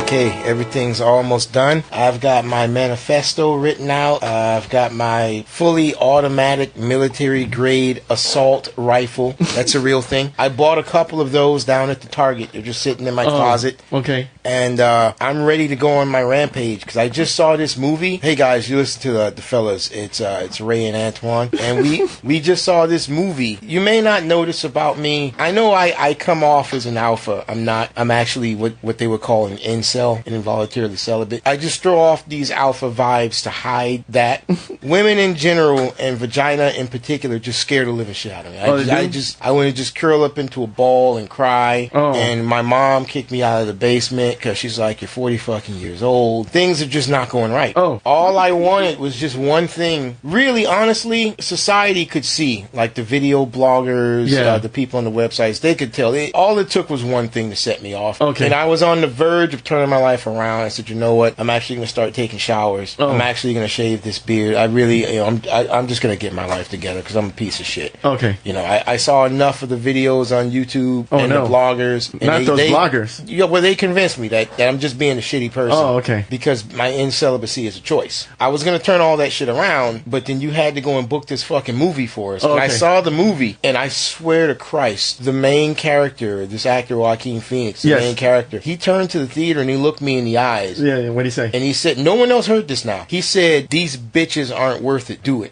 Okay, everything's almost done. I've got my manifesto written out. I've got my fully automatic military grade assault rifle. That's a real thing. I bought a couple of those down at the Target. They're just sitting in my closet. Okay. And I'm ready to go on my rampage because I just saw this movie. Hey guys, you listen to the fellas. It's Ray and Antoine, and we just saw this movie. You may not notice about me. I know I come off as an alpha. I'm not. I'm actually what they would call an incel, an involuntarily celibate. I just throw off these alpha vibes to hide that. Women in general and vagina in particular just scare the living shit out of me. I want to just curl up into a ball and cry. Oh. And my mom kicked me out of the basement because she's like, you're 40 fucking years old. Things are just not going right. Oh. All I wanted was just one thing. Really, honestly, society could see, like the video bloggers, the people on the websites, they could tell. All it took was one thing to set me off. Okay. And I was on the verge of turning my life around. I said, you know what? I'm actually going to start taking showers. Oh. I'm actually going to shave this beard. I really, I'm just going to get my life together because I'm a piece of shit. Okay. I saw enough of the videos on YouTube and the bloggers. And Not those bloggers. Yeah, well, they convinced me that I'm just being a shitty person. Oh, okay. Because my incelibacy is a choice. I was going to turn all that shit around, but then you had to go and book this fucking movie for us. Oh, and okay. I saw the movie, and I swear to Christ, the main character, this actor Joaquin Phoenix, the main character, he turned to the theater and he looked me in the eyes. Yeah, what'd he say? And he said, no one else heard this now. He said, these bitches aren't worth it. Do it.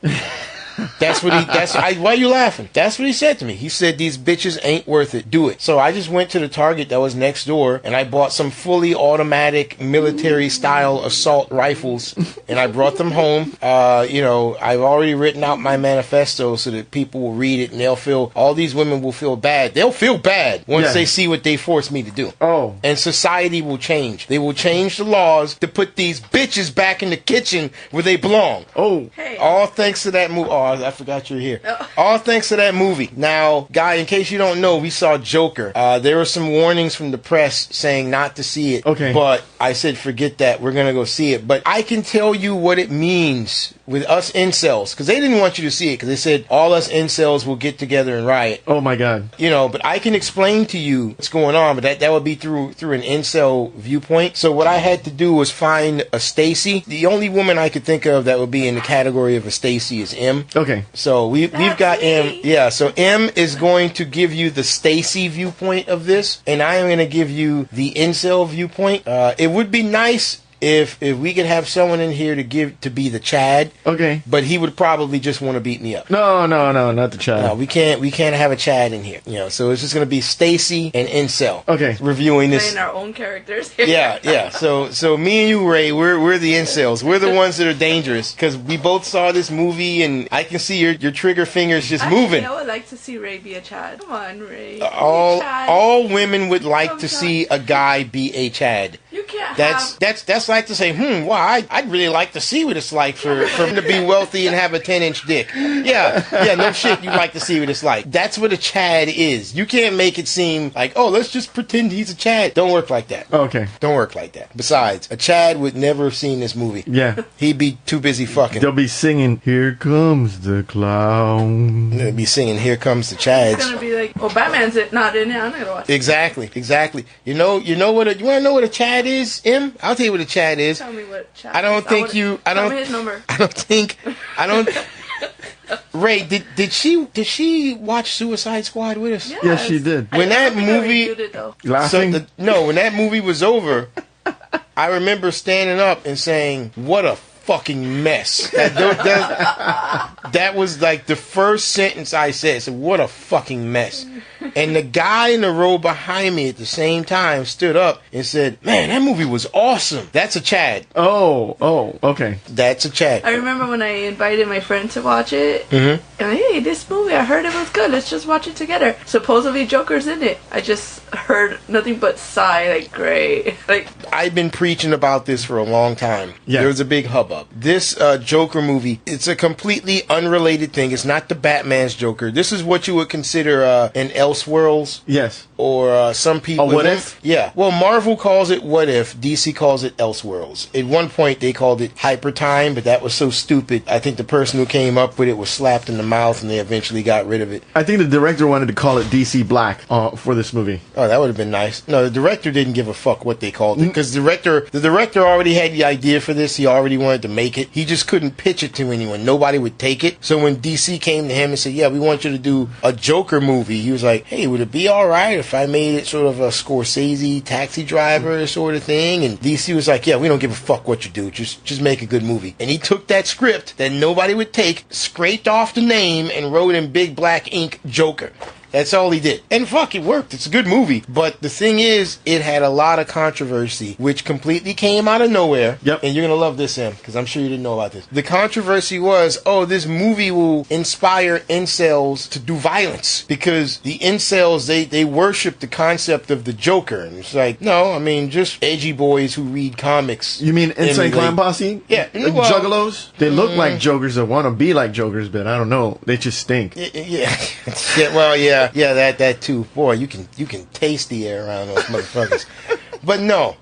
Why are you laughing? That's what he said to me. He said, these bitches ain't worth it. Do it. So I just went to the Target that was next door and I bought some fully automatic military style assault rifles and I brought them home. I've already written out my manifesto so that people will read it and all these women will feel bad. They'll feel bad once they see what they forced me to do. Oh. And society will change. They will change the laws to put these bitches back in the kitchen where they belong. Oh. Hey. All thanks to that movie. Oh, I forgot you're here. Oh. All thanks to that movie. Now, guy, in case you don't know, we saw Joker. There were some warnings from the press saying not to see it. Okay. But I said, forget that. We're going to go see it. But I can tell you what it means with Us Incels. Because they didn't want you to see it. Because they said all us incels will get together and riot. Oh, my God. But I can explain to you what's going on. But that would be through an incel viewpoint. So what I had to do was find a Stacy. The only woman I could think of that would be in the category of a Stacy is M. Okay. So we've got M. Yeah, so M is going to give you the Stacy viewpoint of this, and I am going to give you the incel viewpoint. It would be nice if we could have someone in here to be the Chad. Okay. But he would probably just want to beat me up. No, not the Chad. No, we can't have a Chad in here. So it's just going to be Stacy and Incel. Okay. Reviewing this. Playing our own characters here. Yeah. So me and you, Ray, we're the incels. We're the ones that are dangerous because we both saw this movie, and I can see your trigger fingers just moving. I would like to see Ray be a Chad. Come on, Ray. All women would like to see a guy be a Chad. You can't. That's like to say, I'd really like to see what it's like for him to be wealthy and have a 10-inch dick. Yeah, no shit, you'd like to see what it's like. That's what a Chad is. You can't make it seem like, let's just pretend he's a Chad. Don't work like that. Okay. Don't work like that. Besides, a Chad would never have seen this movie. Yeah. He'd be too busy fucking. They'll be singing, "Here Comes the Clown." They'll be singing, "Here Comes the Chads." It's gonna be like, Batman's not in it. I'm not gonna watch it. Exactly. You want to know what a Chad is, M? I'll tell you what a Chad is. Tell me what Chad I don't is. think Tell me his number. I don't. Ray, did she watch Suicide Squad with us? Yes, she did. When that movie was over, I remember standing up and saying, "What a fucking mess." That was like the first sentence I said. So what a fucking mess. And the guy in the row behind me at the same time stood up and said, "Man, that movie was awesome." That's a Chad. Oh, okay. That's a Chad. I remember when I invited my friend to watch it. Mm-hmm. And hey, this movie, I heard it was good. Let's just watch it together. Supposedly Joker's in it. I just heard nothing but sigh, like, great. Like, I've been preaching about this for a long time. Yeah. There was a big hubbub. This Joker movie, it's a completely unrelated thing. It's not the Batman's Joker. This is what you would consider an Elseworlds. Yes. Or some people... A What If? Yeah. Well, Marvel calls it What If. DC calls it Elseworlds. At one point, they called it Hyper Time, but that was so stupid. I think the person who came up with it was slapped in the mouth, and they eventually got rid of it. I think the director wanted to call it DC Black for this movie. Oh, that would have been nice. No, the director didn't give a fuck what they called it, because the director already had the idea for this. He already wanted to make it. He just couldn't pitch it to anyone. Nobody would take it. So when DC came to him and said, yeah, we want you to do a Joker movie, he was like, hey, would it be alright if I made it sort of a Scorsese Taxi Driver sort of thing? And DC was like, yeah, we don't give a fuck what you do. Just make a good movie. And he took that script that nobody would take, scraped off the name, and wrote in big black ink Joker. That's all he did. And fuck, it worked. It's a good movie. But the thing is, it had a lot of controversy, which completely came out of nowhere. Yep. And you're going to love this, Em, because I'm sure you didn't know about this. The controversy was, oh, this movie will inspire incels to do violence. Because the incels, they worship the concept of the Joker. And it's like, no, I mean, just edgy boys who read comics. You mean Insane Clown Posse? Yeah. Well, Juggalos? They look like Jokers that want to be like Jokers, but I don't know. They just stink. Yeah. Yeah, well, yeah. Yeah, that too. Boy, you can taste the air around those motherfuckers. But no.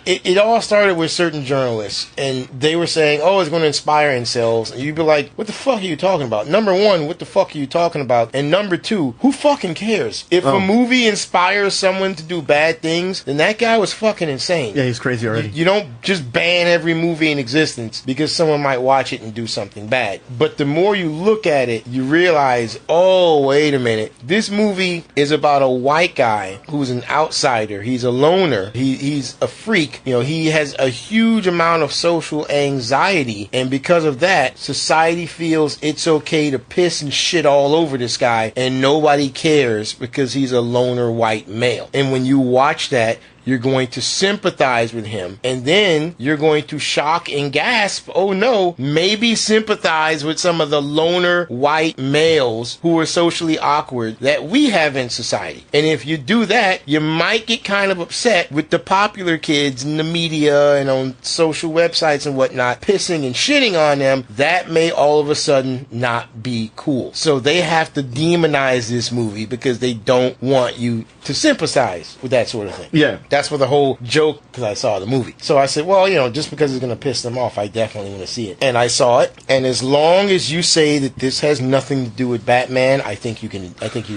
It all started with certain journalists, and they were saying, oh, it's going to inspire incels. And you'd be like, what the fuck are you talking about? Number one, what the fuck are you talking about? And number two, who fucking cares? If a movie inspires someone to do bad things, then that guy was fucking insane. Yeah, he's crazy already. You don't just ban every movie in existence because someone might watch it and do something bad. But the more you look at it, you realize, oh, wait a minute. This movie is about a white guy who's an outsider. He's a loner. He's a freak. You know, he has a huge amount of social anxiety, and because of that, society feels it's okay to piss and shit all over this guy, and nobody cares because he's a loner white male. And when you watch that, you're going to sympathize with him, and then you're going to shock and gasp, oh no, maybe sympathize with some of the loner white males who are socially awkward that we have in society. And if you do that, you might get kind of upset with the popular kids in the media and on social websites and whatnot pissing and shitting on them. That may all of a sudden not be cool. So they have to demonize this movie because they don't want you to sympathize with that sort of thing. Yeah. That's what the whole joke, because I saw the movie. So I said, well, you know, just because it's going to piss them off, I definitely want to see it. And I saw it. And as long as you say that this has nothing to do with Batman, I think you can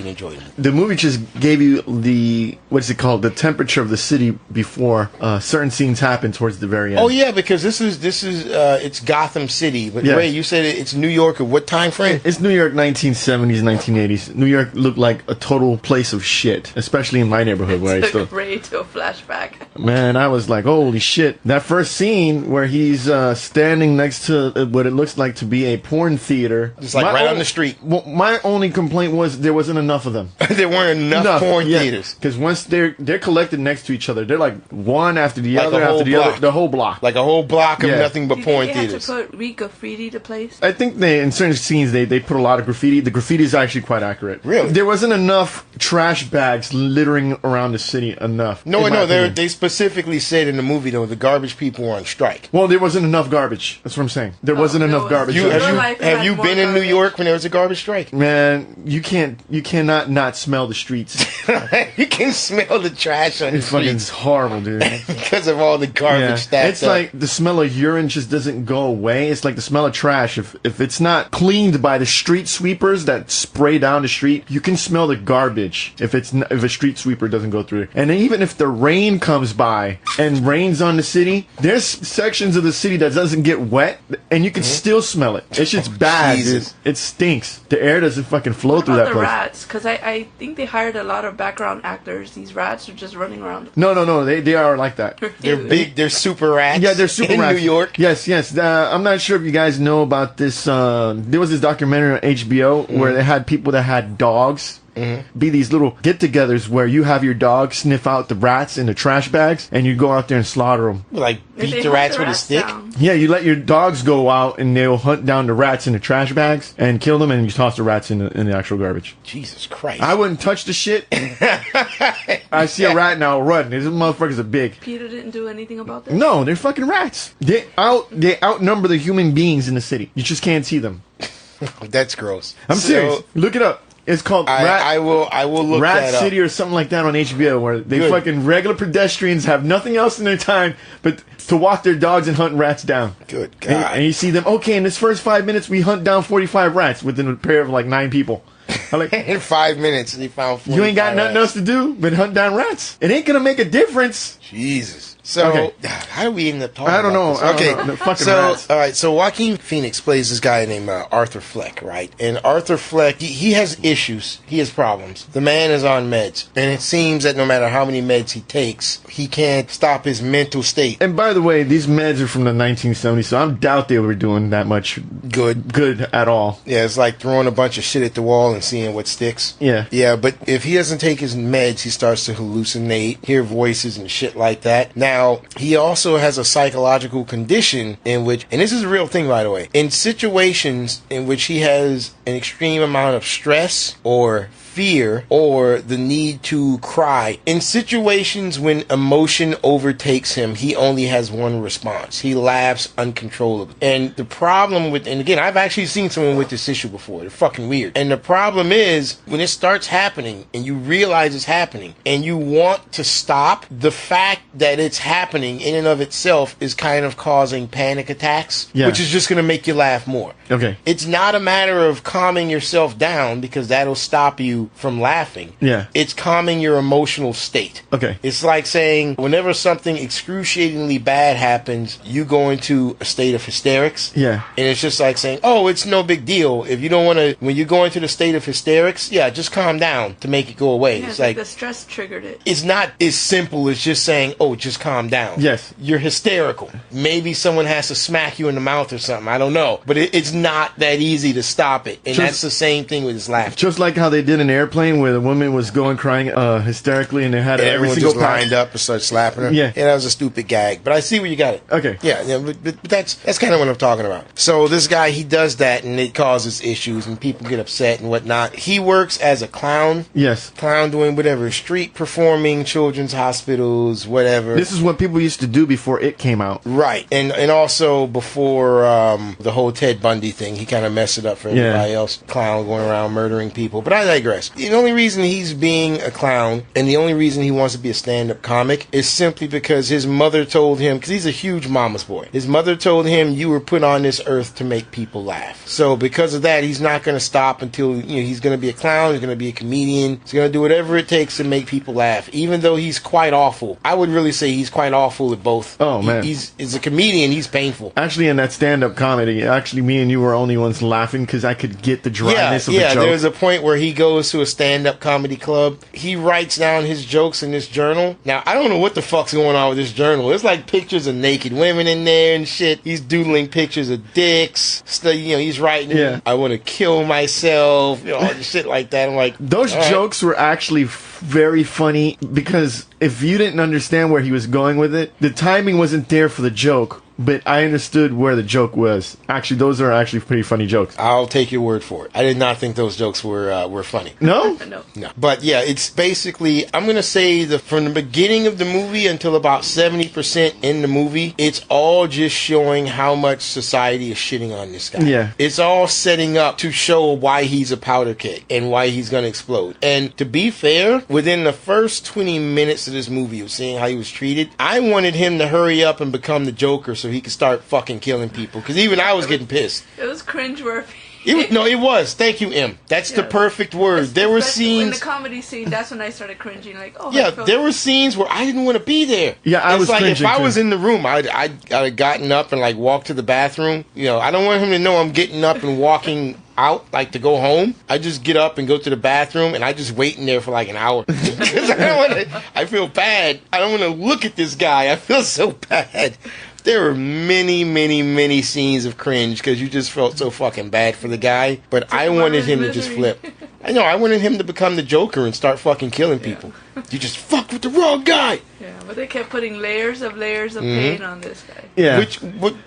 enjoy it. The movie just gave you the, what's it called, the temperature of the city before certain scenes happen towards the very end. Oh yeah, because this is it's Gotham City. But Yeah. Ray, you said it's New York at what time frame? It's New York 1970s, 1980s. New York looked like a total place of shit, especially in my neighborhood where I still... Took Ray to a flashback. Man, I was like, holy shit. That first scene where he's standing next to what it looks like to be a porn theater. It's like right on the street. Well, my only complaint was there wasn't enough of them. There weren't enough porn theaters. Because once they're collected next to each other, they're like one after the Like other a whole after the block. other. The whole block. Like a whole block of Yeah. nothing but Do you porn think they theaters. had to put re-graffiti to place? I think they, in certain scenes, they put a lot of graffiti. The graffiti is actually quite accurate. Really? There wasn't enough trash bags littering around the city enough. No, in my opinion. they specifically said in the movie, though, the garbage people were on strike. Well, there wasn't enough garbage. That's what I'm saying. There wasn't there enough was- garbage. You, Your have life you, have had you more been in New garbage. York when there was a garbage strike? Man, you cannot not smell the streets. You can smell the trash on the It's fucking streets horrible, dude. because of all the garbage stacked It's up. like the smell of urine just doesn't go away. It's like the smell of trash. If it's not cleaned by the street sweepers that spray down the street, you can smell the garbage if if a street sweeper doesn't go through it. And then even if the rain comes by and rains on the city, there's sections of the city that doesn't get wet and you can still smell it. It's just bad, Jesus. dude. It stinks. The air doesn't fucking flow What through about that the place. rats? Because I think they hired a lot of background actors. These rats are just running around. No. They are like that. They're big, they're super rats. Yeah, they're super in rats. New York. Yes. I'm not sure if you guys know about this. There was this documentary on HBO where they had people that had dogs. Be these little get-togethers where you have your dog sniff out the rats in the trash bags, and you go out there and slaughter them. Like If beat they the hunt rats with a stick. down. Yeah, you let your dogs go out, and they'll hunt down the rats in the trash bags and kill them, and you toss the rats in the actual garbage. Jesus Christ. I wouldn't touch the shit. I see a rat now, run. These motherfuckers are big. Peter didn't do anything about this. No, they're fucking rats. They outnumber the human beings in the city. You just can't see them. That's gross. I'm serious. Look it up. It's called I will look Rat that City up. or something like that on HBO, where they Good. fucking regular pedestrians have nothing else in their time but to walk their dogs and hunt rats down. Good And, God. and you see them, okay, in this first 5 minutes, we hunt down 45 rats within a pair of like 9 people. I'm like, In 5 minutes, he found 45 you ain't got nothing rats. else to do but hunt down rats. It ain't gonna make a difference. Jesus. So, Okay. how do we end up talking I don't about know. this? I don't Okay, know. The fucking so, rats. all right, so Joaquin Phoenix plays this guy named Arthur Fleck, right? And Arthur Fleck, he has issues. He has problems. The man is on meds. And it seems that no matter how many meds he takes, he can't stop his mental state. And by the way, these meds are from the 1970s, so I doubt they were doing that much good at all. Yeah, it's like throwing a bunch of shit at the wall and seeing what sticks. Yeah. Yeah, but if he doesn't take his meds, he starts to hallucinate, hear voices and shit like that. Now, he also has a psychological condition in which, and this is a real thing, by the way, in situations in which he has an extreme amount of stress or fear or the need to cry. In situations when emotion overtakes him, he only has one response. He laughs uncontrollably. And the problem with, and again, I've actually seen someone with this issue before. They're fucking weird. And the problem is when it starts happening and you realize it's happening and you want to stop, the fact that it's happening in and of itself is kind of causing panic attacks, Yeah. which is just going to make you laugh more. Okay. It's not a matter of calming yourself down because that'll stop you from laughing. Yeah. It's calming your emotional state. Okay. It's like saying whenever something excruciatingly bad happens, you go into a state of hysterics. Yeah. And it's just like saying, oh, it's no big deal. If you don't want to, when you go into the state of hysterics, yeah, just calm down to make it go away. Yeah, It's like, the stress triggered it. it's not as simple as just saying, oh, just calm down. Yes. You're hysterical. Maybe someone has to smack you in the mouth or something. I don't know. But it's not that easy to stop it. And Just- that's the same thing with his laughter. Just like how they did an airplane where the woman was going crying hysterically and they had every Everyone single just lined up and started slapping her. Yeah. That was a stupid gag. But I see where you got it. Okay. Yeah, but that's kind of what I'm talking about. So this guy, he does that, and it causes issues, and people get upset and whatnot. He works as a clown. Yes. Clown doing whatever, street performing, children's hospitals, whatever. This is what people used to do before it came out. Right, and also before the whole Ted Bundy thing, he kind of messed it up for everybody else. Clown going around murdering people. But I digress. The only reason he's being a clown, and the only reason he wants to be a stand-up comic, is simply because his mother told him, because he's a huge mama's boy, his mother told him, you were put on this earth to make people laugh. So because of that, he's not going to stop until, he's going to be a clown, he's going to be a comedian, he's going to do whatever it takes to make people laugh, even though he's quite awful. I would really say he's quite awful at both. Oh, man. As a comedian, he's painful. Actually, in that stand-up comedy, me and you were only ones laughing because I could get the dryness of the joke. There's a point where he goes to a stand-up comedy club. He writes down his jokes in this journal. Now, I don't know what the fuck's going on with this journal. There's like pictures of naked women in there and shit. He's doodling pictures of dicks. He's writing, I want to kill myself, all this shit like that. I'm like, those jokes were actually very funny because if you didn't understand where he was going with it, the timing wasn't there for the joke. But I understood where the joke was. Actually, those are actually pretty funny jokes. I'll take your word for it. I did not think those jokes were funny. No? No. But yeah, it's basically, I'm going to say from the beginning of the movie until about 70% in the movie, it's all just showing how much society is shitting on this guy. Yeah. It's all setting up to show why he's a powder keg and why he's going to explode. And to be fair, within the first 20 minutes of this movie of seeing how he was treated, I wanted him to hurry up and become the Joker so he could start fucking killing people. Because even I was getting pissed. It was cringeworthy. It was. Thank you, M. That's the perfect word. There were Especially in scenes. the comedy scene, that's when I started cringing. Like, oh, Yeah, there were scenes where I didn't want to be there. Yeah, I was like if cringing I too. was in the room, I'd have gotten up and like walked to the bathroom. I don't want him to know I'm getting up and walking out like to go home. I just get up and go to the bathroom and I just wait in there for like an hour because I feel bad. I don't want to look at this guy. I feel so bad. There were many, many, many scenes of cringe because you just felt so fucking bad for the guy. But I wanted him to just flip. I wanted him to become the Joker and start fucking killing people. You just fucked with the wrong guy. Yeah, but they kept putting layers of pain on this guy. Yeah. Which,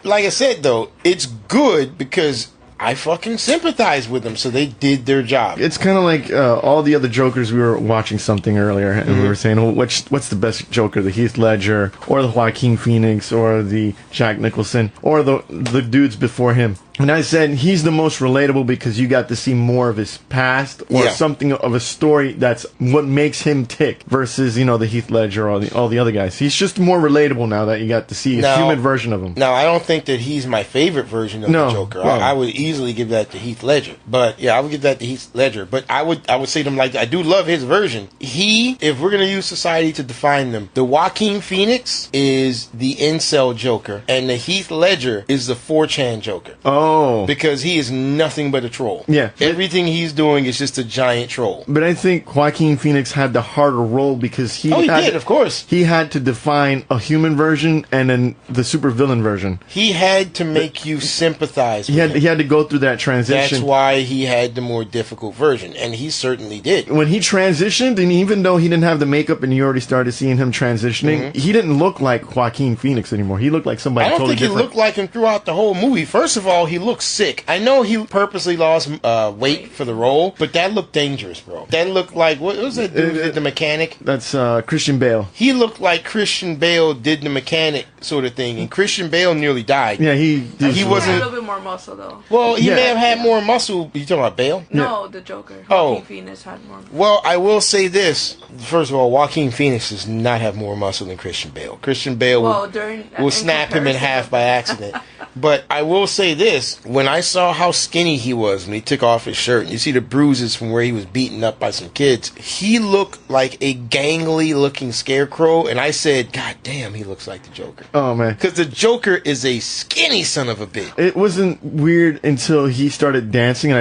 like I said, though, it's good because I fucking sympathize with them, so they did their job. It's kind of like all the other Jokers. We were watching something earlier, and we were saying, oh, what's the best Joker? The Heath Ledger, or the Joaquin Phoenix, or the Jack Nicholson, or the dudes before him? And I said he's the most relatable because you got to see more of his past or Yeah. something of a story that's what makes him tick versus, you know, the Heath Ledger or all the other guys. He's just more relatable now that you got to see a Now- human version of him. Now, I don't think that he's my favorite version of No, the Joker. no. I would easily give that to Heath Ledger. But yeah, I would give that to Heath Ledger. But I would say to him, like, I do love his version. If we're gonna use society to define them, the Joaquin Phoenix is the incel Joker, and the Heath Ledger is the 4chan Joker. Oh. Because he is nothing but a troll. Yeah. Everything he's doing is just a giant troll. But I think Joaquin Phoenix had the harder role because he Did, of course. he had to define a human version and then the supervillain version. He had to make you sympathize with him. He had to go through that That's transition. why he had the more difficult version, and he certainly did. When he transitioned, and even though he didn't have the makeup and you already started seeing him transitioning, he didn't look like Joaquin Phoenix anymore. He looked like somebody I don't totally think he different. looked like him throughout the whole movie. First of all, he looked sick. I know he purposely lost weight for the role, but that looked dangerous, bro. That looked like, what was that dude that did the mechanic? That's Christian Bale. He looked like Christian Bale did the mechanic sort of thing, and Christian Bale nearly died. Yeah, he He He had wasn't- a little bit more muscle though. Well, he Yeah. may have had more muscle. You talking about Bale? No, the Joker. Oh. Joaquin Phoenix had more. Well, I will say this. First of all, Joaquin Phoenix does not have more muscle than Christian Bale. Christian Bale Well, during will snap him in comparison half of- by accident. But I will say this. When I saw how skinny he was when he took off his shirt, and you see the bruises from where he was beaten up by some kids, he looked like a gangly looking scarecrow, and I said, God damn, he looks like the Joker. Oh man. Because the Joker is a skinny son of a bitch. It wasn't weird until he started dancing, and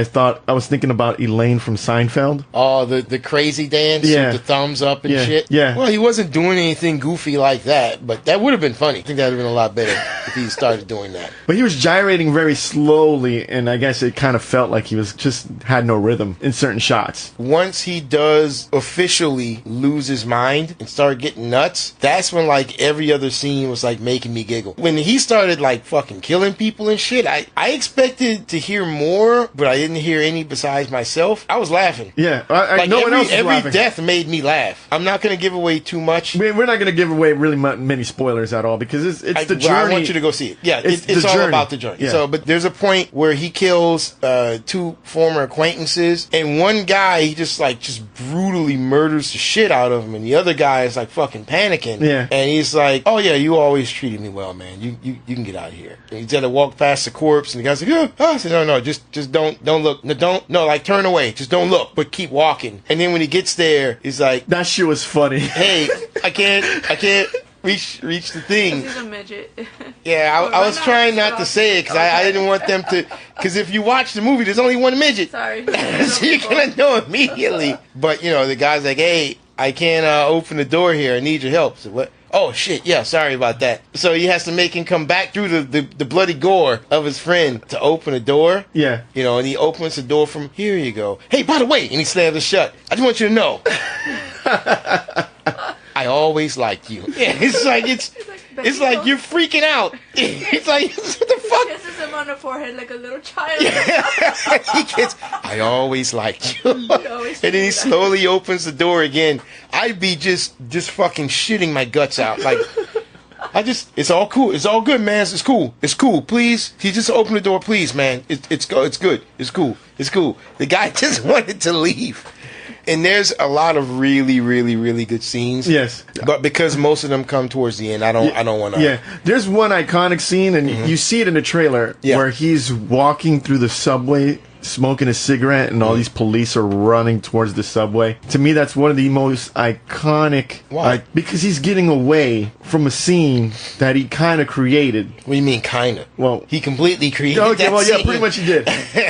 I was thinking about Elaine from Seinfeld. Oh, the crazy dance Yeah. with the thumbs up and Yeah, shit. yeah. Well, he wasn't doing anything goofy like that, but that would have been funny. I think that would have been a lot better if he started doing that. But he was gyrating very slowly, and I guess it kind of felt like he was just had no rhythm in certain shots. Once he does officially lose his mind and start getting nuts, that's when like every other scene was like making me giggle. When he started like fucking killing people and shit, I expected to hear more, but I didn't hear any besides myself. I was laughing. Yeah, Like no one else was every laughing. death made me laugh. I'm not going to give away too much. We're not going to give away really many spoilers at all because it's the journey. I want you to go see it. Yeah, It's it's the all journey. about the journey. Yeah. So, but there's a point where he kills two former acquaintances, and one guy he just brutally murders the shit out of him, and the other guy is like fucking panicking. Yeah. And he's like, "Oh yeah, you always treated me well, man. You can get out of here." And he's gonna walk past the corpse, and the guy's like, "Oh." I said, "No, just don't look. No, like turn away. Just don't look, but keep walking." And then when he gets there, he's like, That shit was funny. "Hey, I can't reach the thing." He's a midget. Yeah, Or I why was not trying not stop? to say it because I didn't want them to. Because if you watch the movie, there's only one midget. Sorry. So you're going to know immediately. But, you know, the guy's like, "Hey, I can't open the door here. I need your help." So what? Oh, shit. Yeah, sorry about that. So he has to make him come back through the bloody gore of his friend to open the door. Yeah. You know, and he opens the door from, "Here you go. Hey, by the way," and he slams it shut. "I just want you to know. I always liked you." Yeah, it's like you're freaking out. It's like, what the fuck? Kisses him on the forehead like a little child. He gets, "I always liked you." always And then he do that. slowly opens the door again. I'd be just fucking shitting my guts out. Like, it's all cool. It's all good, man. It's cool. It's cool. Please. He just open the door, please, man. It's good. It's cool. It's cool. The guy just wanted to leave. And there's a lot of really, really, really good scenes. Yes. But because most of them come towards the end, I don't want to. Yeah, there's one iconic scene, and you see it in the trailer Yeah. where he's walking through the subway, smoking a cigarette, and all these police are running towards the subway. To me, that's one of the most iconic. Why? Because he's getting away from a scene that he kind of created. What do you mean, kinda? Well, He completely created okay, that well, yeah, scene. pretty much he did.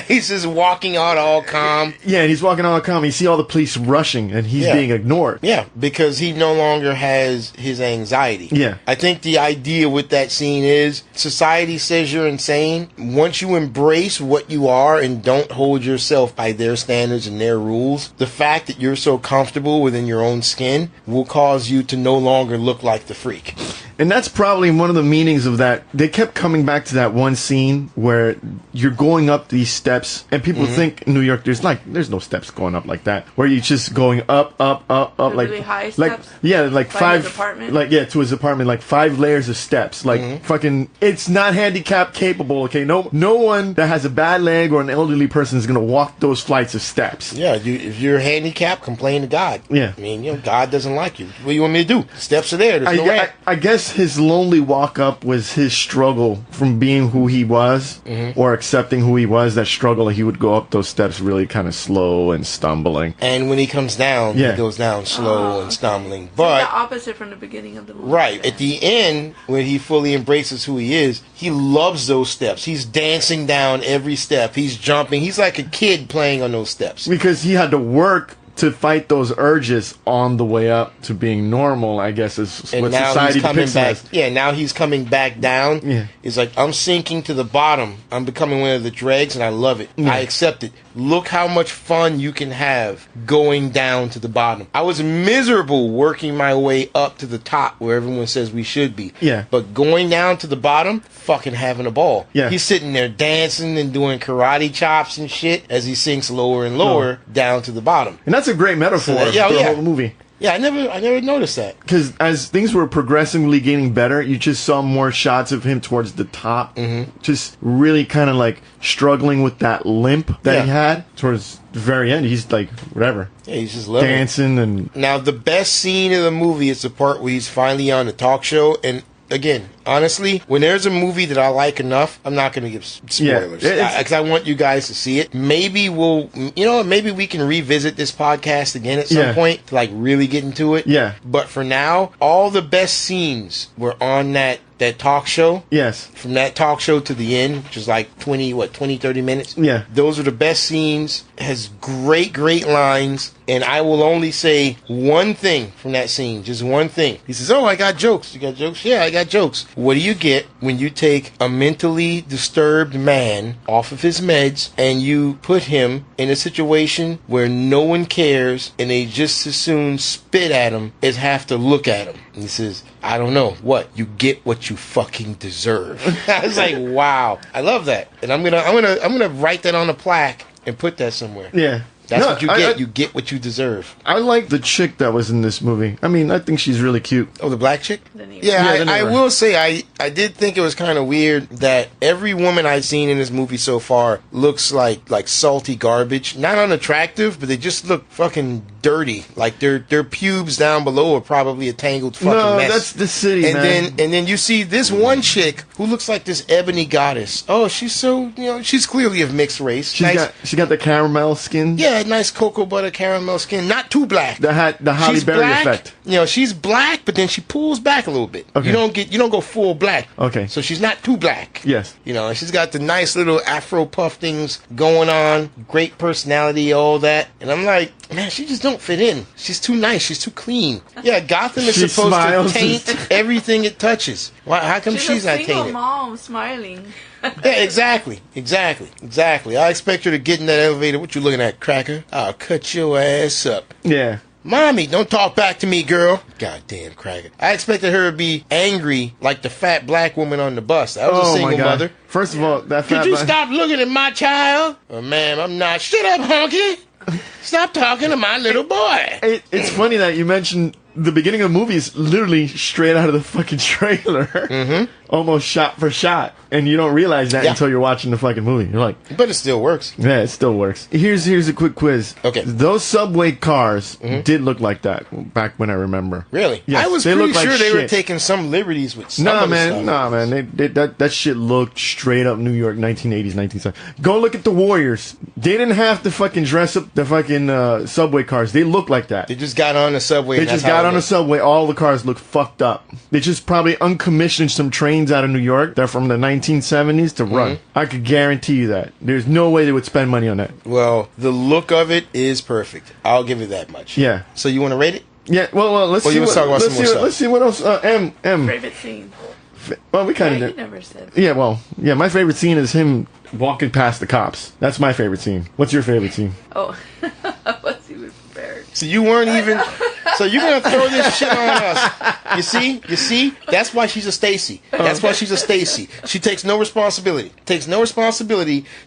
He's just walking out all calm. Yeah, and he's walking on a calm. You see all the police rushing, and he's Yeah. being ignored. Yeah, because he no longer has his anxiety. Yeah. I think the idea with that scene is society says you're insane. Once you embrace what you are and don't don't hold yourself by their standards and their rules, the fact that you're so comfortable within your own skin will cause you to no longer look like the freak. And that's probably one of the meanings of that. They kept coming back to that one scene where you're going up these steps, and people think in New York there's no steps going up like that. Where you're just going up, like really high like steps? like By five his apartment? to his apartment, like 5 layers of steps. Like fucking, it's not handicap capable. Okay, no one that has a bad leg or an elderly person is gonna walk those flights of steps. Yeah, if you're handicapped, complain to God. Yeah. I mean, God doesn't like you. What do you want me to do? Steps are there. There's no ramp. I guess his lonely walk up was his struggle from being who he was or accepting who he was. That struggle, he would go up those steps really kind of slow and stumbling. And when he comes down, he goes down slow and stumbling. But the opposite from the beginning of the movie. right, at the end, when he fully embraces who he is, he loves those steps. He's dancing down every step. He's jumping. He's like a kid playing on those steps. Because he had to work to fight those urges on the way up to being normal, I guess, is And what now society he's coming depicts back. as. Yeah, now he's coming back down. Yeah. He's like, I'm sinking to the bottom. I'm becoming one of the dregs, and I love it. I accept it. Look how much fun you can have going down to the bottom. I was miserable working my way up to the top where everyone says we should be. Yeah. But going down to the bottom, fucking having a ball. Yeah. He's sitting there dancing and doing karate chops and shit as he sinks lower and lower down to the bottom. And that's a great metaphor So for the whole movie. Yeah, I never noticed that. Because as things were progressively getting better, you just saw more shots of him towards the top. Just really kind of like struggling with that limp that he had towards the very end. He's like, whatever. Yeah, he's just loving it. Dancing and... Now, the best scene of the movie is the part where he's finally on the talk show. And again, honestly, when there's a movie that I like enough, I'm not going to give spoilers. Because I want you guys to see it. Maybe maybe we can revisit this podcast again at some point to like really get into it. Yeah. But for now, all the best scenes were on that talk show. Yes. From that talk show to the end, which is like 20, 30 minutes. Yeah. Those are the best scenes. Has great lines. And I will only say one thing from that scene. Just one thing. He says, I got jokes. You got jokes? Yeah, I got jokes. What do you get when you take a mentally disturbed man off of his meds and you put him in a situation where no one cares and they just as soon spit at him as have to look at him? And he says, I don't know. What? You get what you fucking deserve. I was like, wow. I love that. And I'm gonna write that on a plaque and put that somewhere. Yeah. That's what you get. You get what you deserve. I like the chick that was in this movie. I mean, I think she's really cute. Oh, the black chick? The neighbor. Yeah, the I neighbor. will say I did think it was kind of weird that every woman I've seen in this movie so far looks like salty garbage. Not unattractive, but they just look fucking dirty. Like their pubes down below are probably a tangled fucking mess. That's the city, and man. then you see this one chick who looks like this ebony goddess. Oh, she's so she's clearly of mixed race. She got the caramel skin. Yeah, nice cocoa butter caramel skin. Not too black. The Halle She's Berry black, effect. She's black, but then she pulls back a little bit. Okay. You don't go full black. Okay. So she's not too black. Yes. And she's got the nice little afro puff things going on. Great personality, all that. And I'm like, man, she just don't fit in. She's too nice. She's too clean. Yeah, Gotham is She supposed smiles. to taint everything it touches. Why? How come she's a not single tainted? mom smiling. Yeah, exactly. I expect her to get in that elevator. What you looking at, cracker? I'll cut your ass up. Yeah. Mommy, don't talk back to me, girl. Goddamn cracker. I expected her to be angry like the fat black woman on the bus. That was a single mother. First of all, that fat Could you black... stop looking at my child? Oh, ma'am, I'm not. Shut up, honky. Stop talking to my little boy. It's funny that you mentioned the beginning of the movie is literally straight out of the fucking trailer. Mm-hmm. Almost shot for shot. And you don't realize that until you're watching the fucking movie. You're like... But it still works. Yeah, it still works. Here's a quick quiz. Okay. Those subway cars did look like that back when I remember. Really? Yes, I was they pretty look like sure they were shit. taking some liberties with some of the stuff. Nah, man. That shit looked straight up New York 1980s, 1970s. Go look at the Warriors. They didn't have to fucking dress up the fucking subway cars. They look like that. They just got on the subway. They just got on the subway. All the cars look fucked up. They just probably uncommissioned some trains out of New York. They're from the 1970s to run. I could guarantee you that. There's no way they would spend money on that. Well, the look of it is perfect. I'll give it that much. Yeah. So you want to rate it? Yeah. Well, let's Or see. you wanna talk about some more stuff? Let's see what else. M. Favorite scene. Well, we kind Yeah, of you never said. Yeah, well, yeah, my favorite scene is him walking past the cops. That's my favorite scene. What's your favorite scene? Oh, I wasn't even prepared. So you weren't even. So you're gonna throw this shit on us. You see? That's why she's a Stacy. That's why she's a Stacy. She takes no responsibility.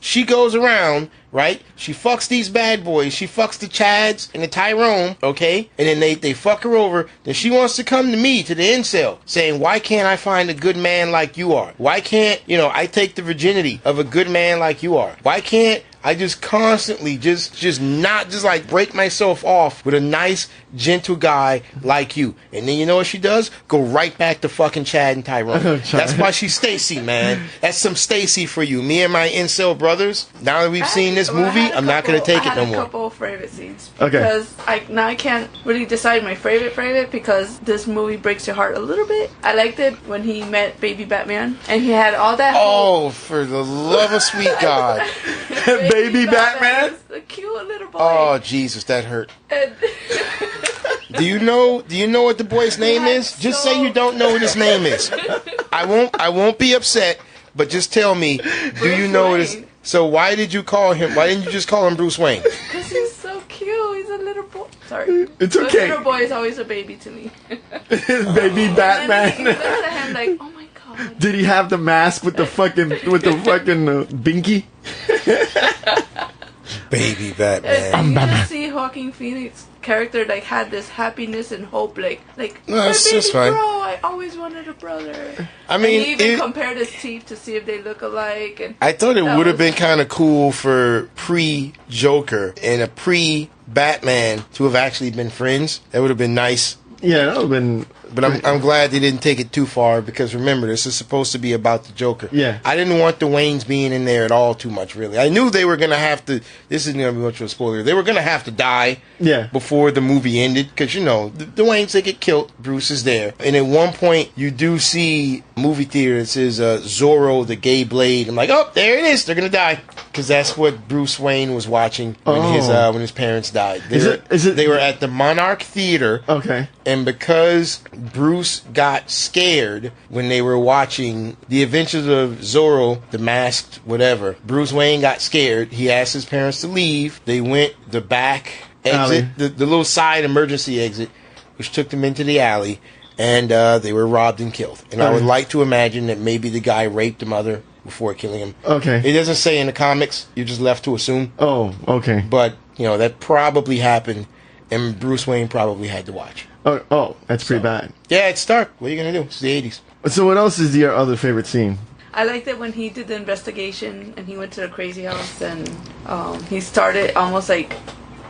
She goes around, right? She fucks these bad boys. She fucks the Chads and the Tyrone, okay? And then they fuck her over. Then she wants to come to me, to the incel, saying, why can't I find a good man like you are? Why can't, I take the virginity of a good man like you are? Why can't I just constantly just like break myself off with a nice, gentle guy like you? And then you know what she does? Go right back to fucking Chad and Tyrone. That's why she's Stacy, man. That's some Stacy for you. Me and my incel brothers, now that we've seen this movie, I'm not going to take it no more. I had a couple favorite scenes. Okay. Because I can't really decide my favorite because this movie breaks your heart a little bit. I liked it when he met Baby Batman and he had all that. Oh, for the love of sweet God. Baby Batman? A cute little boy. Oh, Jesus, that hurt. And Do you know what the boy's name is? Just say you don't know what his name is. I won't be upset, but just tell me, do you know what his... So why did you call him? Why didn't you just call him Bruce Wayne? Because he's so cute. He's a little boy. Sorry. It's okay. A little boy is always a baby to me. Baby Batman. And he looked at him like, oh my God. Did he have the mask with the fucking binky? Baby Batman. And you see Joaquin Phoenix character like had this happiness and hope, like No, it's just fine. bro, I always wanted a brother. I mean, and he even compared his teeth to see if they look alike. And I thought it that would have was- been kind of cool for pre-Joker and a pre-Batman to have actually been friends. That would have been nice. Yeah, that would have been... But I'm glad they didn't take it too far, because remember, this is supposed to be about the Joker. Yeah. I didn't want the Waynes being in there at all too much, really. I knew they were going to have to... This isn't going to be much of a spoiler. They were going to have to die before the movie ended, because, the Waynes, they get killed. Bruce is there. And at one point, you do see a movie theater that says Zorro, the Gay Blade. I'm like, oh, there it is. They're going to die. Because that's what Bruce Wayne was watching when his parents died. They were at the Monarch Theater. Okay. And because Bruce got scared when they were watching The Adventures of Zorro, the Masked whatever, Bruce Wayne got scared. He asked his parents to leave. They went the back exit, the little side emergency exit, which took them into the alley, and they were robbed and killed. And I would like to imagine that maybe the guy raped the mother before killing him. Okay. It doesn't say in the comics. You're just left to assume. Oh, okay. But, that probably happened, and Bruce Wayne probably had to watch. Oh, that's pretty bad. Yeah, it's dark. What are you going to do? It's the 80s. So what else is your other favorite scene? I liked it when he did the investigation and he went to the crazy house and he started almost like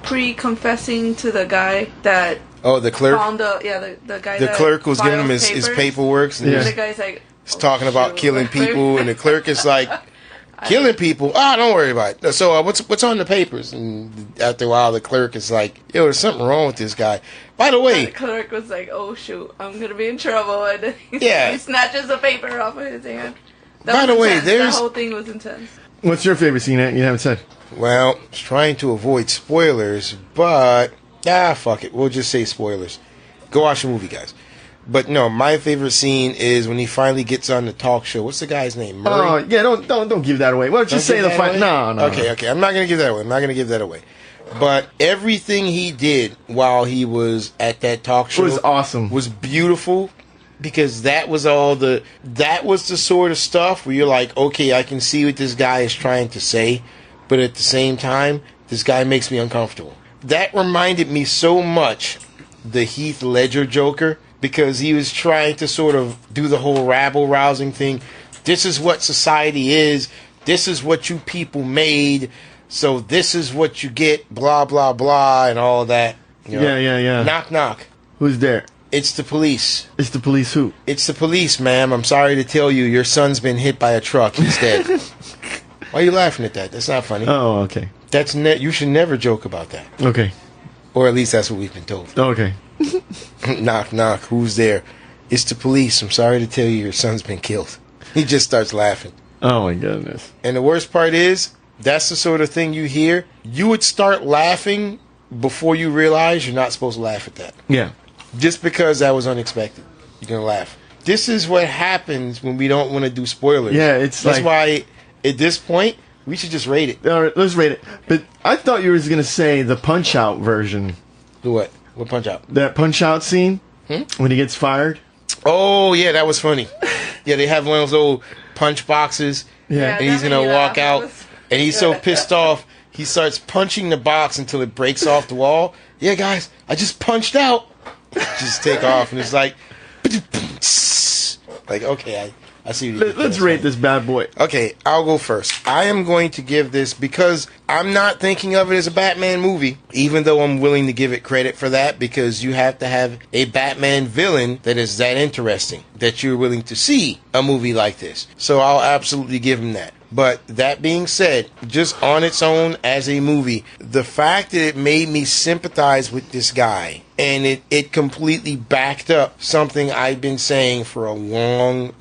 pre-confessing to the guy that... Oh, the clerk? Found the guy The clerk was giving him his paperwork. And the guy's like... He's talking about killing people, and the clerk is like... Killing people? Don't worry about it. So what's on the papers? And after a while, the clerk is like, yo, there's something wrong with this guy. By the way... The clerk was like, oh, shoot, I'm going to be in trouble. And then he snatches the paper off of his hand. By the way, the whole thing was intense. What's your favorite scene, Ant? You haven't said. Well, I was trying to avoid spoilers, but... fuck it. We'll just say spoilers. Go watch the movie, guys. But no, my favorite scene is when he finally gets on the talk show. What's the guy's name? Murray? Oh, yeah, don't give that away. Why don't you say the fight? No. Okay. I'm not going to give that away. But everything he did while he was at that talk show was awesome. Was beautiful, because that was the sort of stuff where you're like, okay, I can see what this guy is trying to say, but at the same time, this guy makes me uncomfortable. That reminded me so much the Heath Ledger Joker, because he was trying to sort of do the whole rabble-rousing thing. This is what society is. This is what you people made. So this is what you get, blah, blah, blah, and all of that. Yeah. Knock, knock. Who's there? It's the police. It's the police who? It's the police, ma'am. I'm sorry to tell you, your son's been hit by a truck. He's dead. Why are you laughing at that? That's not funny. Oh, okay. You should never joke about that. Okay. Or at least that's what we've been told. Okay. Knock, knock. Who's there? It's the police. I'm sorry to tell you, your son's been killed. He just starts laughing. Oh, my goodness. And the worst part is, that's the sort of thing you hear. You would start laughing before you realize you're not supposed to laugh at that. Yeah. Just because that was unexpected. You're going to laugh. This is what happens when we don't want to do spoilers. Yeah, it's That's why, at this point, We should just rate it. All right, let's rate it. But I thought you were going to say the Punch-Out version. Do what? What Punch-Out? That Punch-Out scene when he gets fired. Oh, yeah, that was funny. Yeah, they have one of those old punch boxes. Yeah. And he's going to walk out. And he's so pissed off, he starts punching the box until it breaks off the wall. Yeah, guys, I just punched out. Just take off. And it's like, okay, I see what you did. Let's rate this bad boy. Okay, I'll go first. I am going to give this, because I'm not thinking of it as a Batman movie, even though I'm willing to give it credit for that, because you have to have a Batman villain that is that interesting, that you're willing to see a movie like this. So I'll absolutely give him that. But that being said, just on its own as a movie, the fact that it made me sympathize with this guy, and it completely backed up something I've been saying for a long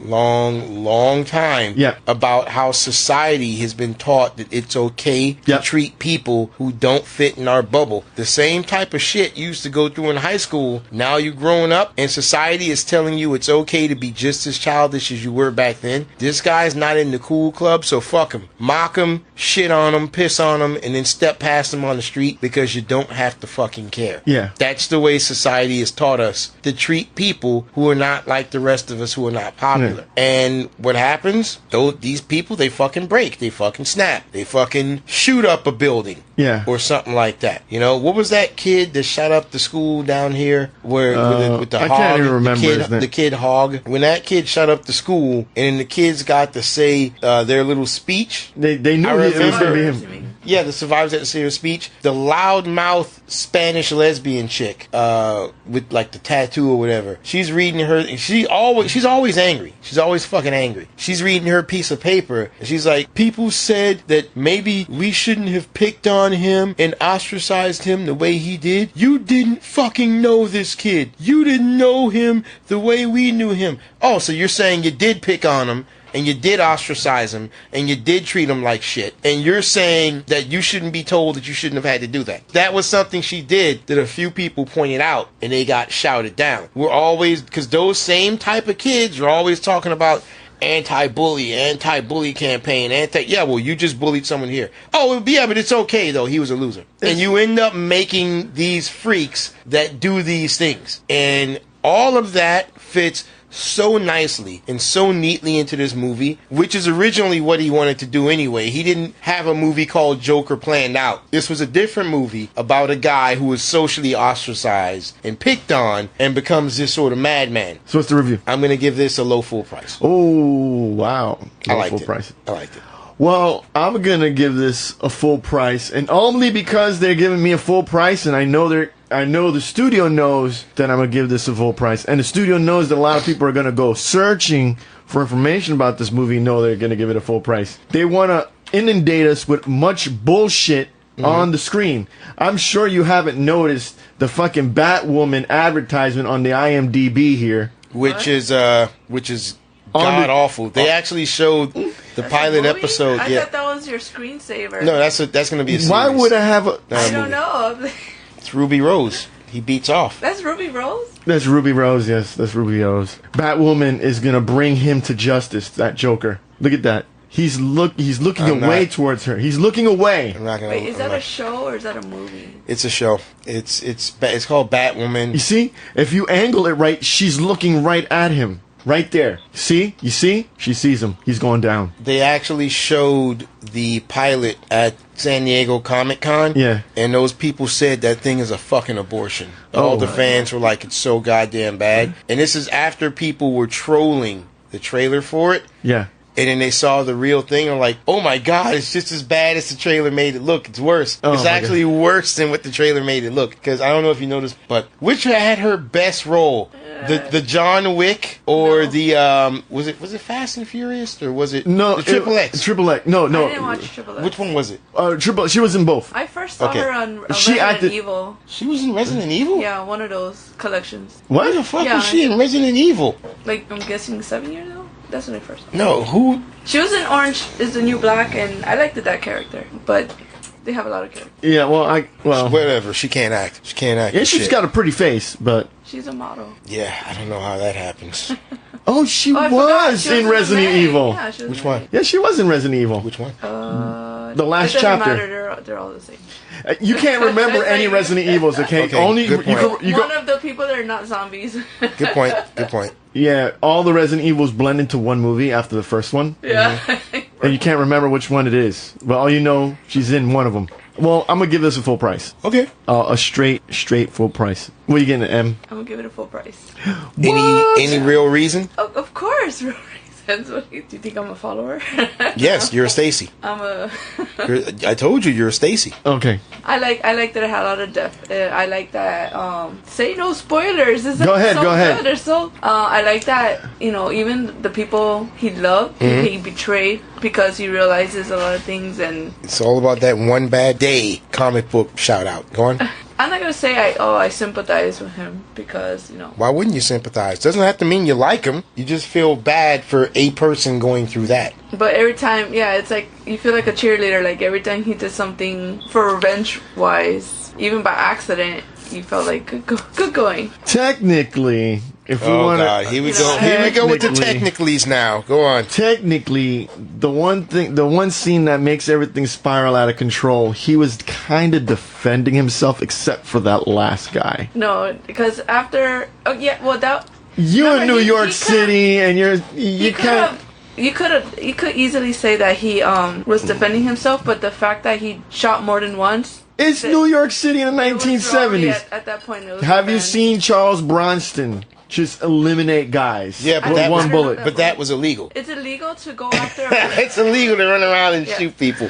time about how society has been taught that it's okay to treat people who don't fit in our bubble. The same type of shit you used to go through in high school. Now you're growing up and society is telling you it's okay to be just as childish as you were back then. This guy's not in the cool club, so fuck him. Mock him, shit on him, piss on him, and then step past him on the street, because you don't have to fucking care. Yeah. That's the way society has taught us to treat people who are not like the rest of us, who are not popular. And what happens? These people, they fucking break. They fucking snap. They fucking shoot up a building. Yeah. Or something like that. You know, what was that kid that shot up the school down here with the I hog? can't even remember the kid hog. When that kid shot up the school and the kids got to say their little speech. They knew it was going to be him. Yeah, the survivors had to say their speech. The loudmouth Spanish lesbian chick with like the tattoo or whatever. She's reading her. She's always angry. She's always fucking angry. She's reading her piece of paper and she's like, people said that maybe we shouldn't have picked on him and ostracized him the way he did. You didn't fucking know this kid. You didn't know him the way we knew him. Oh, so you're saying you did pick on him, and you did ostracize him, and you did treat him like shit, and you're saying that you shouldn't be told that you shouldn't have had to do that. That was something she did that a few people pointed out, and they got shouted down. We're always, because those same type of kids are always talking about anti-bully campaign, yeah, well, you just bullied someone here. Oh, yeah, but it's okay, though. He was a loser. And you end up making these freaks that do these things. And all of that fits so nicely and so neatly into this movie, which is originally what he wanted to do anyway. He didn't have a movie called Joker planned out. This was a different movie about a guy who was socially ostracized and picked on and becomes this sort of madman. So what's the review? I'm going to give this a low full price. Oh, wow. I liked full it. price. I liked it. Well, I'm going to give this a full price, and only because they're giving me a full price, and I know the studio knows that I'm going to give this a full price, and the studio knows that a lot of people are going to go searching for information about this movie and know they're going to give it a full price. They want to inundate us with much bullshit on the screen. I'm sure you haven't noticed the fucking Batwoman advertisement on the IMDb here. Which is god awful. They actually showed the pilot episode. I thought that was your screensaver. No, that's going to be a series. Why would I have a... I don't know. It's Ruby Rose. He beats off. That's Ruby Rose? That's Ruby Rose, yes. That's Ruby Rose. Batwoman is going to bring him to justice, that Joker. Look at that. He's looking away towards her. He's looking away. I'm not gonna, Wait, is that a show or is that a movie? It's a show. It's called Batwoman. You see? If you angle it right, she's looking right at him. Right there. See? You see? She sees him. He's going down. They actually showed the pilot at San Diego Comic-Con. Yeah. And those people said that thing is a fucking abortion. All the fans were like, it's so goddamn bad. And this is after people were trolling the trailer for it. Yeah. And then they saw the real thing and like, oh my god, it's just as bad as the trailer made it look. It's worse. It's actually worse than what the trailer made it look. Because I don't know if you noticed, but which had her best role? The John Wick or the was it Fast and Furious or was it the Triple X? Triple X. No. I didn't watch Triple X. Which one was it? She was in both. I first saw her on Resident Evil. She was in Resident Evil? Yeah, one of those collections. What the fuck was she in Resident Evil? Like, I'm guessing 7 years ago? That's when I first saw her. No, who? She was in Orange is the New Black, and I liked that character, but they have a lot of characters. Yeah, well, whatever. She can't act. She can't act. Yeah, she's got a pretty face, but she's a model. Yeah, I don't know how that happens. She was in Resident Evil. Yeah, she was Which one? Yeah, she was in Resident Evil. Which one? The last it doesn't chapter. matter. They're all the same. You can't remember any Resident Evils, okay? Okay, Only good point. One of the people that are not zombies. Good point. Good point. Yeah, all the Resident Evils blend into one movie after the first one. Yeah. And you can't remember which one it is. But all you know, she's in one of them. Well, I'm gonna give this a full price. Okay. A straight full price. What are you getting, M? I'm gonna give it a full price. Any real reason? Of course, real reasons. Do you think I'm a follower? Yes, you're a Stacy. I'm a. I told you you're a Stacy. Okay. I like that it had a lot of depth. I like that. Say no spoilers. Go ahead. Good. They're so. I like that. Even the people he loved, he betrayed because he realizes a lot of things, and It's all about that one bad day comic book shout out. Go on. I'm not gonna say I sympathize with him because Why wouldn't you sympathize? Doesn't have to mean you like him. You just feel bad for a person going through that. But every time, it's like you feel like a cheerleader. Like every time he did something for revenge wise, even by accident, you felt like good going. Technically, if we Oh want God, to, here we go. Here we go with the Technically. technicalies now. Go on. technically, the one scene that makes everything spiral out of control, he was kind of defending himself, except for that last guy. No, because after that. You Remember, in New he York could- City, and you can't. You could easily say that he was defending himself, but the fact that he shot more than once. It's New York City in the it was wrong 1970s. At that point, it was Have you revenge. seen Charles Bronson just eliminate guys? Yeah, but with that one was, bullet. but that was illegal. It's illegal to go after. It's illegal to run around and Yeah. shoot people.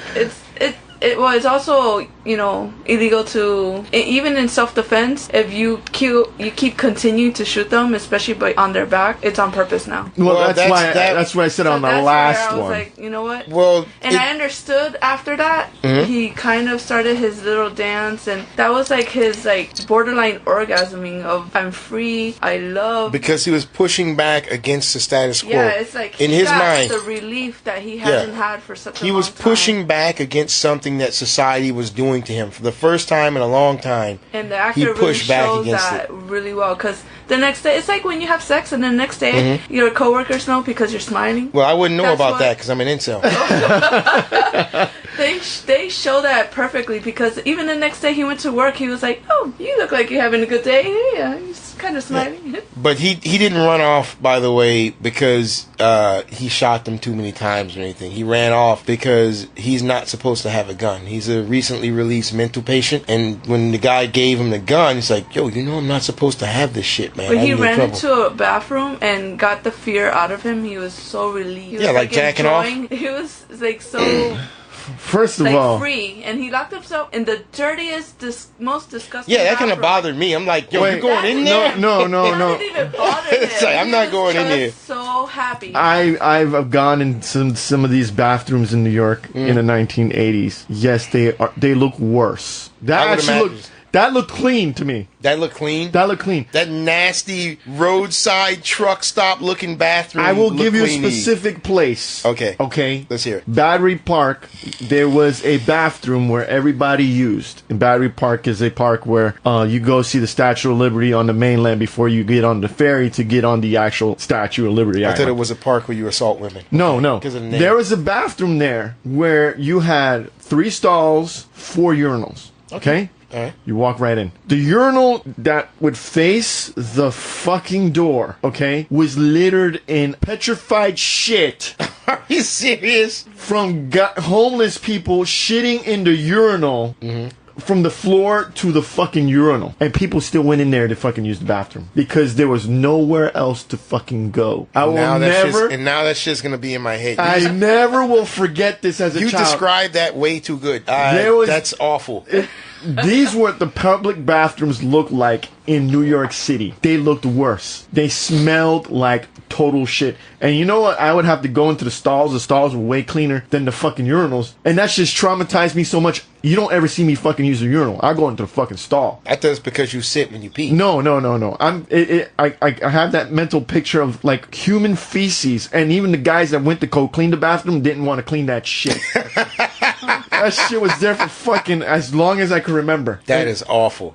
It's also illegal to even in self-defense if you keep continuing to shoot them, especially on their back. It's on purpose now. Well, that's what I said on the that's last where I was one. like, you know what? Well, And I understood after that, he kind of started his little dance, and that was like his borderline orgasming of I'm free, I love. because he was pushing back against the status quo. Yeah, it's like in he his got mind, the relief that he hadn't had for such a he long was time. pushing back against something that society was doing to him for the first time in a long time. And the actor he really pushed back shows against that it. really well, because the next day it's like when you have sex and the next day your coworkers know because you're smiling. Well, I wouldn't know That's about why- that because I'm an incel. They show that perfectly, because even the next day he went to work, he was like, "Oh, you look like you're having a good day." Yeah, he's kind of smiling. But he didn't run off, by the way, because he shot them too many times or anything. He ran off because he's not supposed to have a gun. He's a recently released mental patient, and when the guy gave him the gun, he's like, "Yo, I'm not supposed to have this shit, man." When I'm he in ran trouble." into a bathroom and got the fear out of him, he was so relieved. He was, Yeah, like jacking off? He was like so First of all, free, and he locked himself in the dirtiest, most disgusting. Yeah, that kind of bathroom. bothered me. I'm like, "Yo, Wait. you going in there?" No. It didn't even bother him. It's like, I'm He not was going in just here. So happy. I've gone in some of these bathrooms in New York in the 1980s. Yes, they look worse. I would imagine. That looked clean to me. That looked clean. That looked clean. That nasty roadside truck stop looking bathroom. I will looked give you a clean to specific place. Okay. Let's hear it. Battery Park, there was a bathroom where everybody used. And Battery Park is a park where you go see the Statue of Liberty on the mainland before you get on the ferry to get on the actual Statue of Liberty I Island. thought it was a park where you assault women. No. 'Cause of the name. There was a bathroom there where you had 3 stalls, 4 urinals. Okay? All right. You walk right in. The urinal that would face the fucking door, okay, was littered in petrified shit Are you serious? from homeless people shitting in the urinal. From the floor to the fucking urinal. And people still went in there to fucking use the bathroom. Because there was nowhere else to fucking go. I will Now never... that shit's gonna be in my head. I never will forget this as a You child. described that way too good. That's awful. These were what the public bathrooms looked like in New York City. They looked worse. They smelled like total shit. And you know what? I would have to go into the stalls. The stalls were way cleaner than the fucking urinals. And that's just traumatized me so much. You don't ever see me fucking use a urinal. I go into the fucking stall. I thought it's because you sit when you pee. No. I have that mental picture of like human feces, and even the guys that went to go clean the bathroom didn't want to clean that shit. That shit was there for fucking as long as I could remember. That is awful.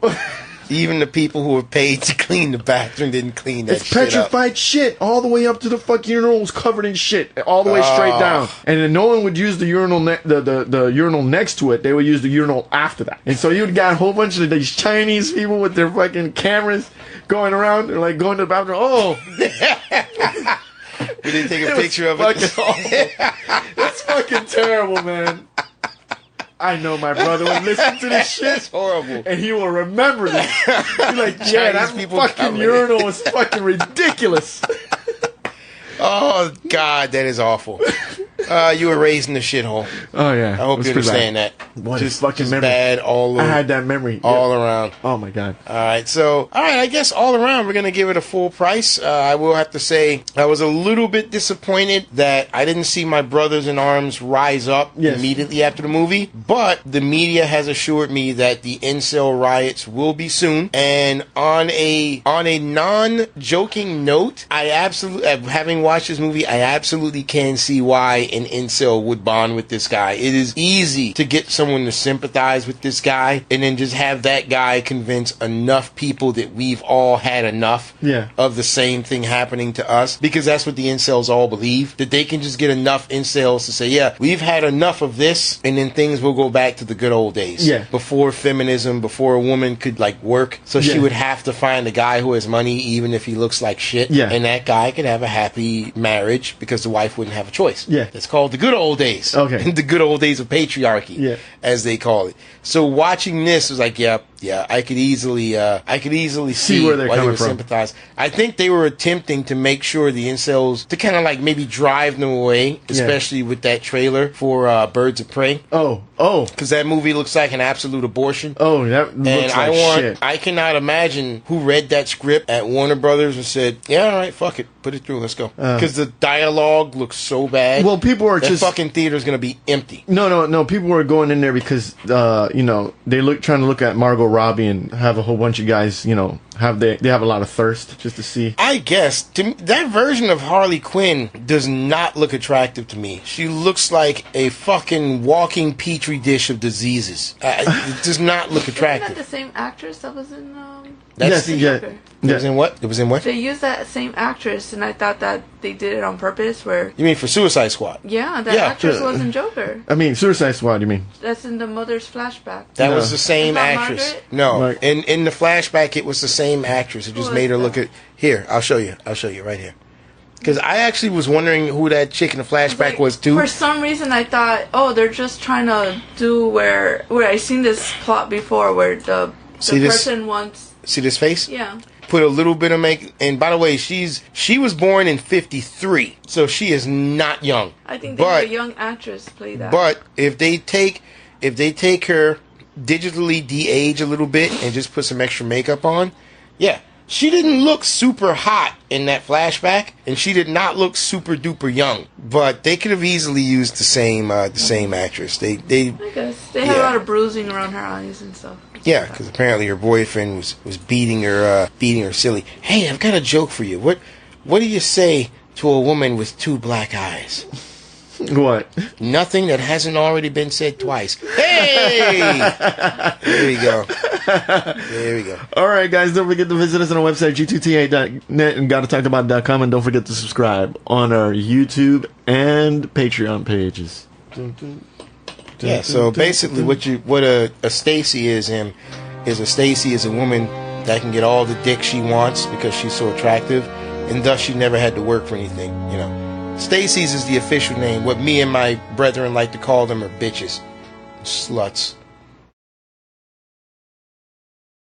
Even the people who were paid to clean the bathroom didn't clean that It's shit up. petrified shit all the way up to the fucking urinal was covered in shit all the way straight down. And then no one would use the urinal the urinal next to it. They would use the urinal after that. And so you'd got a whole bunch of these Chinese people with their fucking cameras going around. They're like going to the bathroom. Oh, We didn't take a picture of fucking it. awful. It's fucking terrible, man. I know my brother would listen to this shit. It's horrible. And he will remember this. He's like, yeah, that people fucking covered it. urinal was fucking ridiculous. Oh God, that is awful. You were raised in the shithole. Oh yeah. I hope you understand that. What just, a fucking just memory. bad all I over, had that memory all around. Oh my god. All right, I guess all around we're gonna give it a full price. I will have to say I was a little bit disappointed that I didn't see my brothers in arms rise up immediately after the movie, but the media has assured me that the incel riots will be soon. And on a non-joking note, I absolutely, having watched this movie, I absolutely can see why an incel would bond with this guy. It is easy to get someone to sympathize with this guy and then just have that guy convince enough people that we've all had enough of the same thing happening to us, because that's what the incels all believe, that they can just get enough incels to say, yeah, we've had enough of this, and then things will go back to the good old days. Before feminism, before a woman could like work, so she would have to find a guy who has money even if he looks like shit, and that guy could have a happy marriage because the wife wouldn't have a choice. It's called the good old days. The good old days of patriarchy, as they call it. So watching this was like, yeah, I could easily see where they're why they coming would from. sympathize. I think they were attempting to make sure the incels, to kind of like maybe drive them away, especially with that trailer for Birds of Prey. Because that movie looks like an absolute abortion. That looks like shit. I cannot imagine who read that script at Warner Brothers and said, yeah, all right, fuck it, put it through, let's go. Because the dialogue looks so bad. Well, people are that just fucking theater's gonna be empty. No. People were going in there because they trying to look at Margot Robbie and have a whole bunch of guys, they have a lot of thirst just to see. I guess that version of Harley Quinn does not look attractive to me. She looks like a fucking walking petri dish of diseases. It does not look attractive. Isn't that the same actress that was in That's Joker? It was in what? It was in what? They used that same actress, and I thought that they did it on purpose. Where You mean for Suicide Squad? that actress was in Joker. I mean, Suicide Squad. You mean? That's in the mother's flashback. That was the same Is that actress. Margaret? No, Right. in the flashback, it was the same actress. It just Who made her is look that? at. Here, I'll show you. I'll show you right here. Because I actually was wondering who that chick in the flashback Like, was too. For some reason, I thought, they're just trying to do where I seen this plot before, where the person wants. See this face? Yeah. Put a little bit of make. And by the way, she was born in '53, so she is not young. I think they have a young actress play that. But if they take her, digitally de-age a little bit and just put some extra makeup on, she didn't look super hot in that flashback, and she did not look super duper young. But they could have easily used the same actress. They I guess they had a lot of bruising around her eyes and stuff. yeah, because apparently her boyfriend was beating her silly. Hey, I've got a joke for you. What do you say to a woman with two black eyes? What? Nothing that hasn't already been said twice. Hey! There we go. There we go. All right, guys, don't forget to visit us on our website, g2ta.net and gottatalkabout.com, and don't forget to subscribe on our YouTube and Patreon pages. Yeah, so basically what a Stacy is a Stacy is a woman that can get all the dick she wants because she's so attractive, and thus she never had to work for anything, Stacy's is the official name. What me and my brethren like to call them are bitches. Sluts.